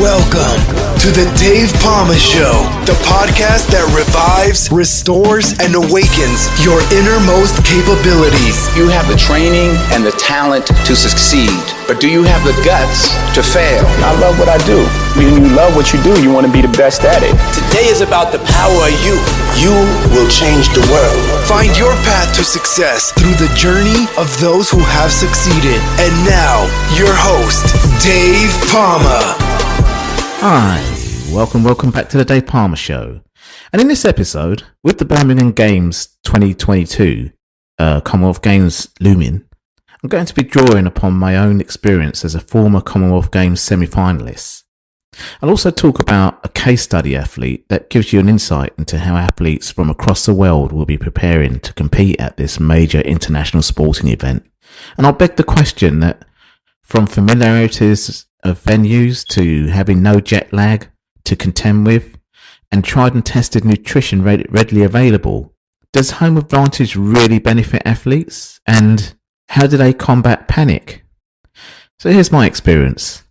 Welcome to the Dave Pamah Show, the podcast that revives, restores, and awakens your innermost capabilities. You have the training and the talent to succeed, but do you have the guts to fail? I love what I do. When you love what you do, you want to be the best at it. Today is about the power of you. You will change the world. Find your path to success through the journey of those who have succeeded. And now, your host, Dave Pamah. Hi, welcome back to the Dave Pamah Show. And in this episode, with the Birmingham Games 2022 Commonwealth Games looming, I'm going to be drawing upon my own experience as a former Commonwealth Games semi-finalist. I'll also talk about a case study athlete that gives you an insight into how athletes from across the world will be preparing to compete at this major international sporting event. And I'll beg the question that from familiarities of venues to having no jet lag to contend with and tried and tested nutrition readily available, does home advantage really benefit athletes? And how do they combat panic? So here's my experience.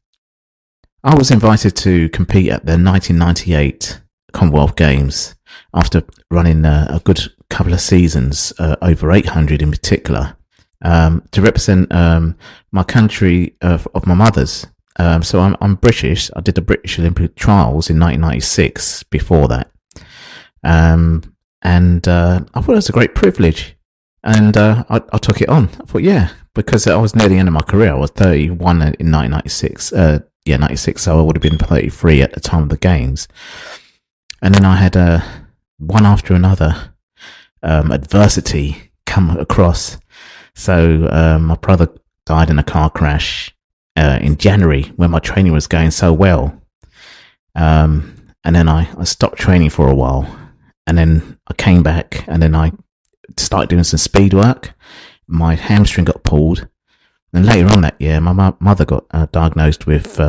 I was invited to compete at the 1998 Commonwealth Games after running a good couple of seasons, over 800 in particular, to represent my country of my mother's. So I'm British. I did the British Olympic trials in 1996 before that. And I thought it was a great privilege. And I took it on. I thought, yeah, because I was near the end of my career. I was 31 in 1996. 96, so I would have been 33 at the time of the games. And then I had one after another adversity come across. So my brother died in a car crash in January when my training was going so well. And then I stopped training for a while. And then I came back and then I started doing some speed work. My hamstring got pulled. And later on that year, my mother got diagnosed with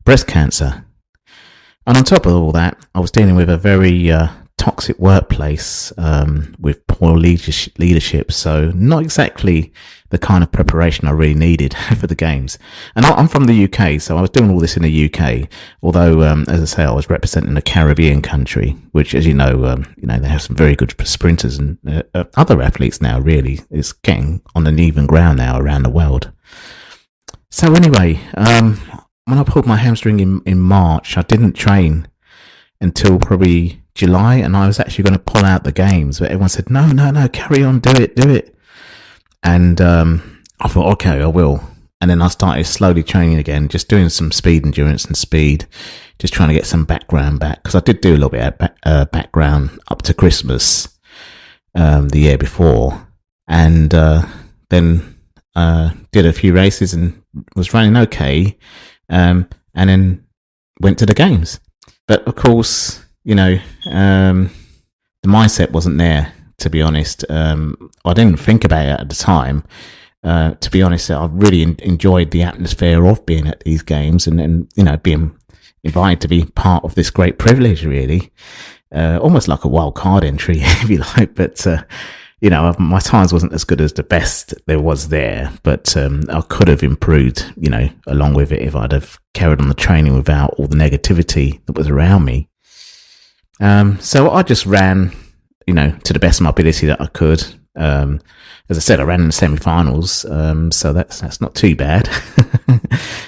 breast cancer. And on top of all that, I was dealing with a very toxic workplace with poor leadership. So not exactly the kind of preparation I really needed for the games. And I'm from the UK, so I was doing all this in the UK. Although, as I say, I was representing a Caribbean country, which, as you know, they have some very good sprinters and other athletes now. Really, it's getting on an even ground now around the world. So anyway, when I pulled my hamstring in March, I didn't train until probably July, and I was actually going to pull out the games, but everyone said, no, carry on, do it. And I thought, okay, I will. And then I started slowly training again, just doing some speed endurance and speed, just trying to get some background back, because I did do a little bit of background up to Christmas the year before, and then did a few races and was running okay, and then went to the games. But of course, the mindset wasn't there, to be honest. I didn't think about it at the time. To be honest, I really enjoyed the atmosphere of being at these games and being invited to be part of this great privilege, really. Almost like a wild card entry, if you like. But, my times wasn't as good as the best there was there. But I could have improved, along with it if I'd have carried on the training without all the negativity that was around me. So I just ran, to the best of my ability that I could. As I said, I ran in the semi-finals, so that's not too bad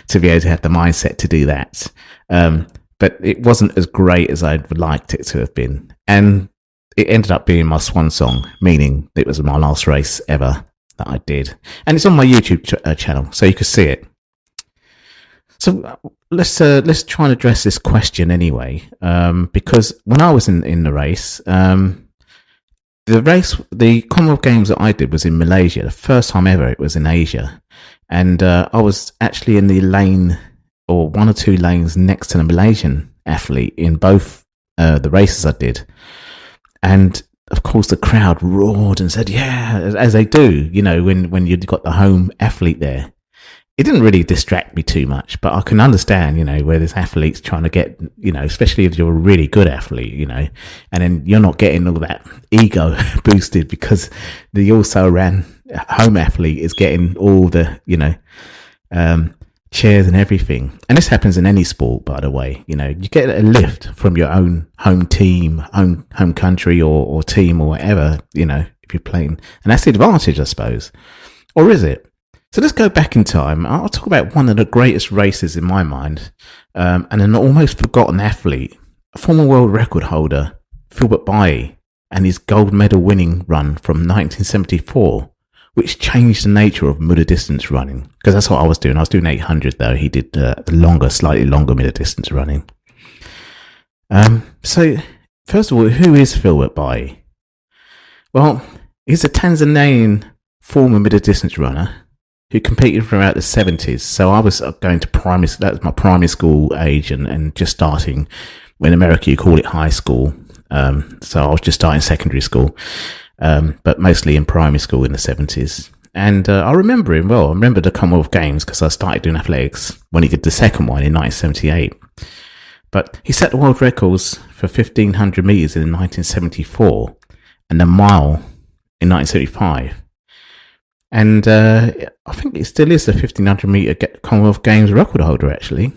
to be able to have the mindset to do that. But it wasn't as great as I'd liked it to have been. And it ended up being my swan song, meaning it was my last race ever that I did. And it's on my YouTube channel, so you can see it. So let's try and address this question anyway, because when I was in the race, the Commonwealth Games that I did was in Malaysia. The first time ever it was in Asia, and I was actually in the lane or one or two lanes next to the Malaysian athlete in both the races I did, and of course the crowd roared and said, "Yeah," as they do, when you've got the home athlete there. It didn't really distract me too much, but I can understand, where there's athletes trying to get, especially if you're a really good athlete, and then you're not getting all that ego boosted because the also ran home athlete is getting all the, cheers and everything. And this happens in any sport, by the way. You know, you get a lift from your own home team, home country or team or whatever, you know, if you're playing. And that's the advantage, I suppose. Or is it? So let's go back in time. I'll talk about one of the greatest races in my mind, and an almost forgotten athlete, a former world record holder, Philbert Bailly, and his gold medal winning run from 1974, which changed the nature of middle distance running. Because that's what I was doing. I was doing 800 though. He did slightly longer middle distance running. So first of all, who is Philbert Bailly? Well, he's a Tanzanian former middle distance runner who competed throughout the 70s. So I was going to primary, that was my primary school age and just starting. In America, you call it high school. So I was just starting secondary school, but mostly in primary school in the 70s. And I remember him well. I remember the Commonwealth Games because I started doing athletics when he did the second one in 1978. But he set the world records for 1,500 metres in 1974 and a mile in 1975. And I think it still is the 1,500 metre Commonwealth Games record holder, actually.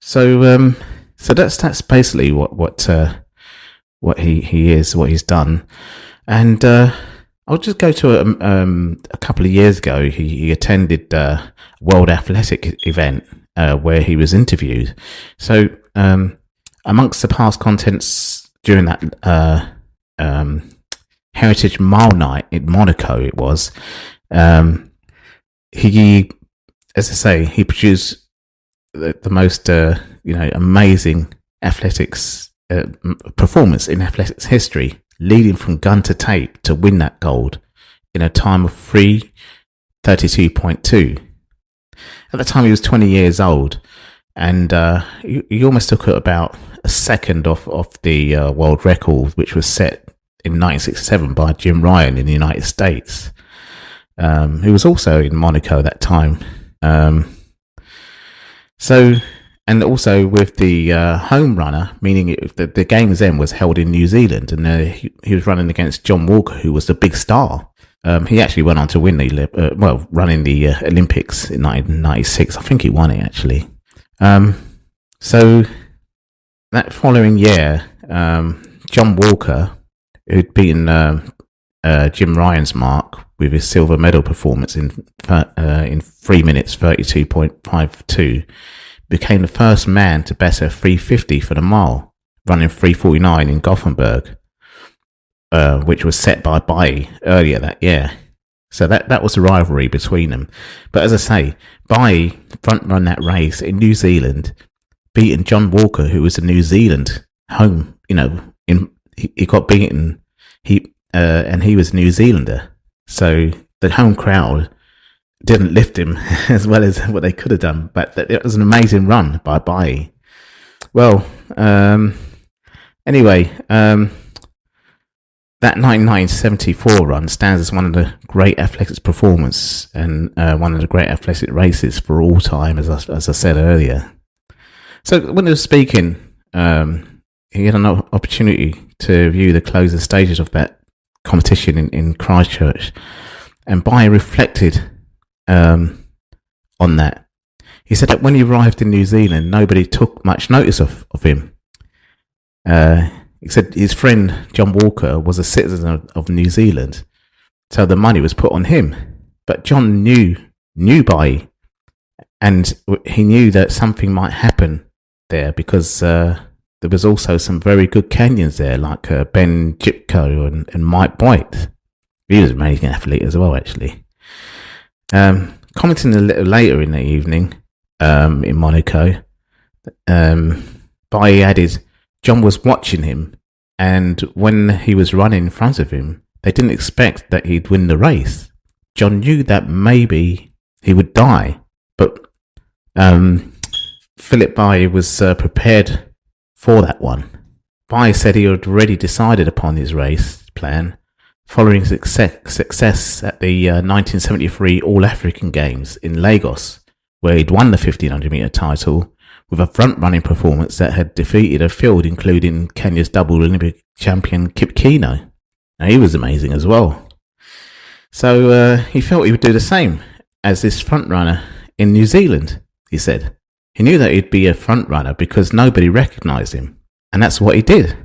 So that's basically what he is, what he's done. And I'll just go to a couple of years ago. He attended a World Athletic event where he was interviewed. So amongst the past contents during that Heritage Mile Night in Monaco, it was. He, as I say, he produced the most amazing athletics performance in athletics history, leading from gun to tape to win that gold in a time of 3:32.2. At the time, he was 20 years old, and he almost took about a second off the world record, which was set in 1967 by Jim Ryan in the United States, who was also in Monaco at that time. And also with the home runner, meaning the games then was held in New Zealand, and he was running against John Walker, who was the big star. He actually went on to win running the Olympics in 1996. I think he won it actually. So that following year, John Walker, who'd beaten Jim Ryan's mark with his silver medal performance in 3 minutes 32.52, became the first man to better 3:50 for the mile, running 3:49 in Gothenburg, which was set by Bailly earlier that year. So that was a rivalry between them. But as I say, Bailly front run that race in New Zealand, beating John Walker, who was a New Zealand home. He got beaten. And he was a New Zealander, so the home crowd didn't lift him as well as what they could have done. But it was an amazing run by Bailly. Well, anyway, that 1974 run stands as one of the great athletics performance and one of the great athletic races for all time, as I said earlier. So when he was speaking, he had an opportunity to view the closing stages of that competition in Christchurch, and Bailly reflected on that. He said that when he arrived in New Zealand, nobody took much notice of him. He said his friend John Walker was a citizen of New Zealand, so the money was put on him. But John knew Bailly, and he knew that something might happen there because there was also some very good Kenyans there, like Ben Jipko and Mike Boyd. He was an amazing athlete as well, actually. Commenting a little later in the evening in Monaco, Bailly added, John was watching him, and when he was running in front of him, they didn't expect that he'd win the race. John knew that maybe he would die, but Philip Bailly was prepared for that one. Bailly said he had already decided upon his race plan following success at the 1973 All-African Games in Lagos, where he'd won the 1500 metre title with a front-running performance that had defeated a field including Kenya's double Olympic champion Kip Keino. Now, he was amazing as well. So he felt he would do the same as this front-runner in New Zealand, he said. He knew that he'd be a front runner because nobody recognised him, and that's what he did.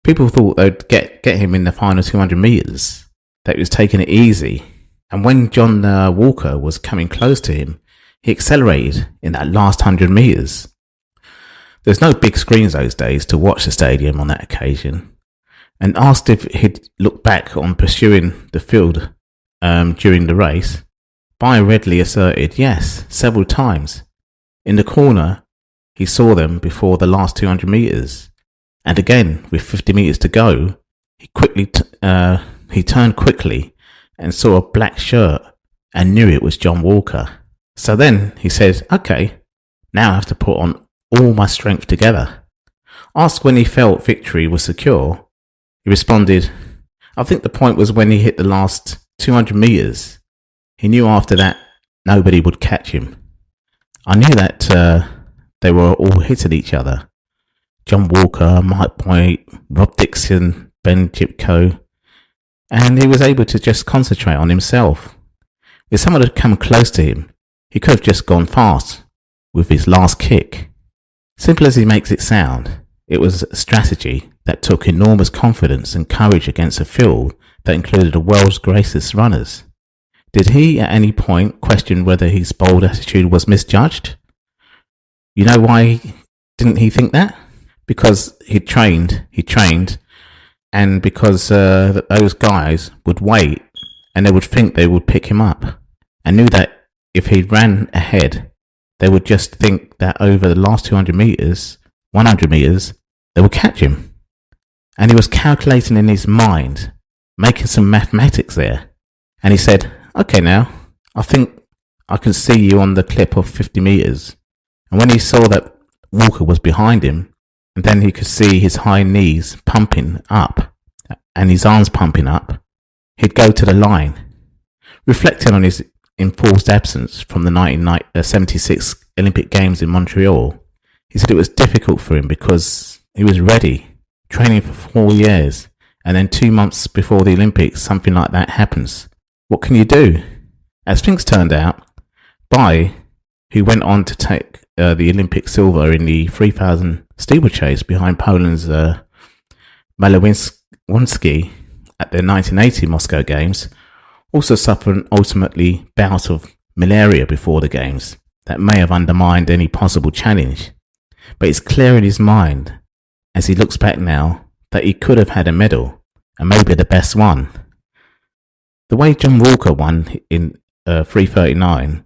People thought they'd get him in the final 200 metres, that he was taking it easy, and when John Walker was coming close to him, he accelerated in that last 100 metres. There's no big screens those days to watch the stadium on that occasion, and asked if he'd look back on pursuing the field during the race, Bai readily asserted yes, several times. In the corner, he saw them before the last 200 metres, and again, with 50 metres to go, he turned quickly and saw a black shirt and knew it was John Walker. So then he said, okay, now I have to put on all my strength together. Asked when he felt victory was secure, he responded, I think the point was when he hit the last 200 metres. He knew after that nobody would catch him. I knew that they were all hitting each other. John Walker, Mike Boyd, Rob Dixon, Ben Chipko, and he was able to just concentrate on himself. If someone had come close to him, he could have just gone fast with his last kick. Simple as he makes it sound, it was a strategy that took enormous confidence and courage against a field that included the world's greatest runners. Did he at any point question whether his bold attitude was misjudged? You know why didn't he think that? Because he trained, and because those guys would wait and they would think they would pick him up, and knew that if he ran ahead, they would just think that over the last 200 metres, 100 metres, they would catch him. And he was calculating in his mind, making some mathematics there. And he said, okay now, I think I can see you on the clip of 50 metres. And when he saw that Walker was behind him, and then he could see his high knees pumping up and his arms pumping up, he'd go to the line. Reflecting on his enforced absence from the 1976 Olympic Games in Montreal, he said it was difficult for him because he was ready, training for 4 years, and then 2 months before the Olympics, something like that happens. What can you do? As things turned out, Bai, who went on to take the Olympic silver in the 3,000 steeplechase behind Poland's Malawinski at the 1980 Moscow Games, also suffered an ultimately bout of malaria before the Games that may have undermined any possible challenge. But it's clear in his mind, as he looks back now, that he could have had a medal, and maybe the best one. The way John Walker won in 3:39,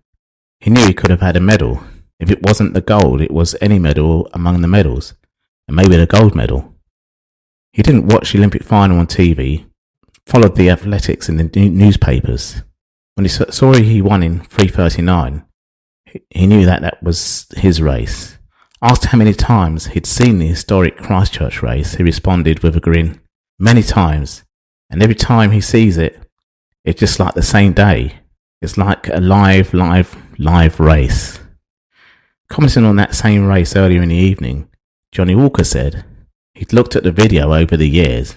he knew he could have had a medal. If it wasn't the gold, it was any medal among the medals, and maybe the gold medal. He didn't watch the Olympic final on TV, followed the athletics in the newspapers. When he saw he won in 3:39, he knew that was his race. Asked how many times he'd seen the historic Christchurch race, he responded with a grin, many times, and every time he sees it, it's just like the same day. It's like a live race. Commenting on that same race earlier in the evening, Johnny Walker said he'd looked at the video over the years.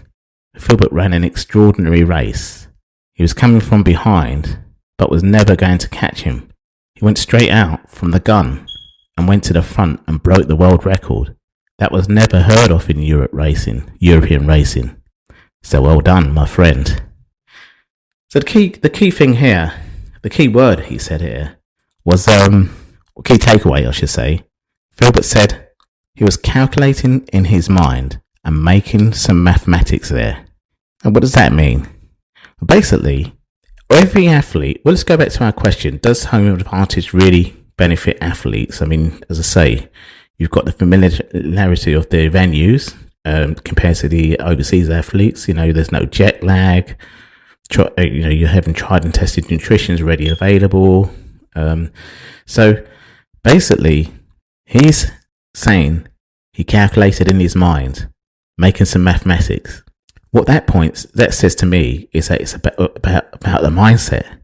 Philbert ran an extraordinary race. He was coming from behind, but was never going to catch him. He went straight out from the gun and went to the front and broke the world record. That was never heard of in European racing. So well done, my friend. So the key thing here, the key word he said here was, key takeaway I should say, Philbert said he was calculating in his mind and making some mathematics there. And what does that mean? Basically, every athlete, well, let's go back to our question, does home advantage really benefit athletes? I mean, as I say, you've got the familiarity of the venues compared to the overseas athletes. You know, there's no jet lag. You're having tried and tested nutrition is ready available. So basically, he's saying he calculated in his mind, making some mathematics. What that says to me is that it's about the mindset.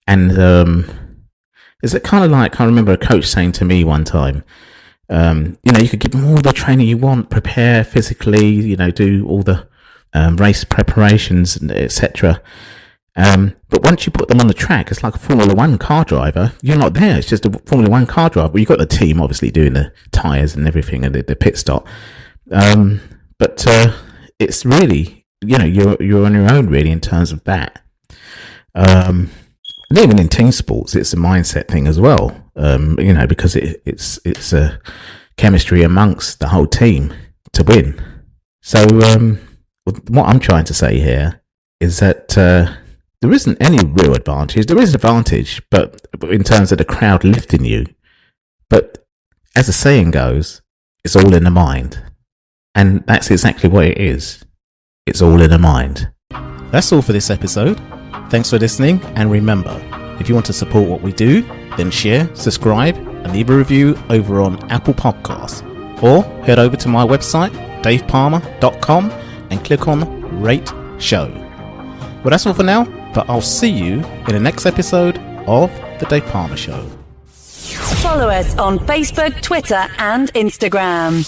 And is it kind of like, I remember a coach saying to me one time, you could give them all the training you want, prepare physically, do all the race preparations, etc. But once you put them on the track, it's like a Formula One car driver. You're not there. It's just a Formula One car driver. You've got the team obviously doing the tyres and everything and the pit stop. But it's really, you're on your own really in terms of that. And even in team sports, it's a mindset thing as well. Because it's a chemistry amongst the whole team to win. So what I'm trying to say here is that there isn't any real advantage. There is an advantage, but in terms of the crowd lifting you. But as the saying goes, it's all in the mind. And that's exactly what it is. It's all in the mind. That's all for this episode. Thanks for listening. And remember, if you want to support what we do, then share, subscribe, and leave a review over on Apple Podcasts. Or head over to my website, davepalmer.com, and click on Rate Show. Well, that's all for now, but I'll see you in the next episode of The Dave Pamah Show. Follow us on Facebook, Twitter, and Instagram.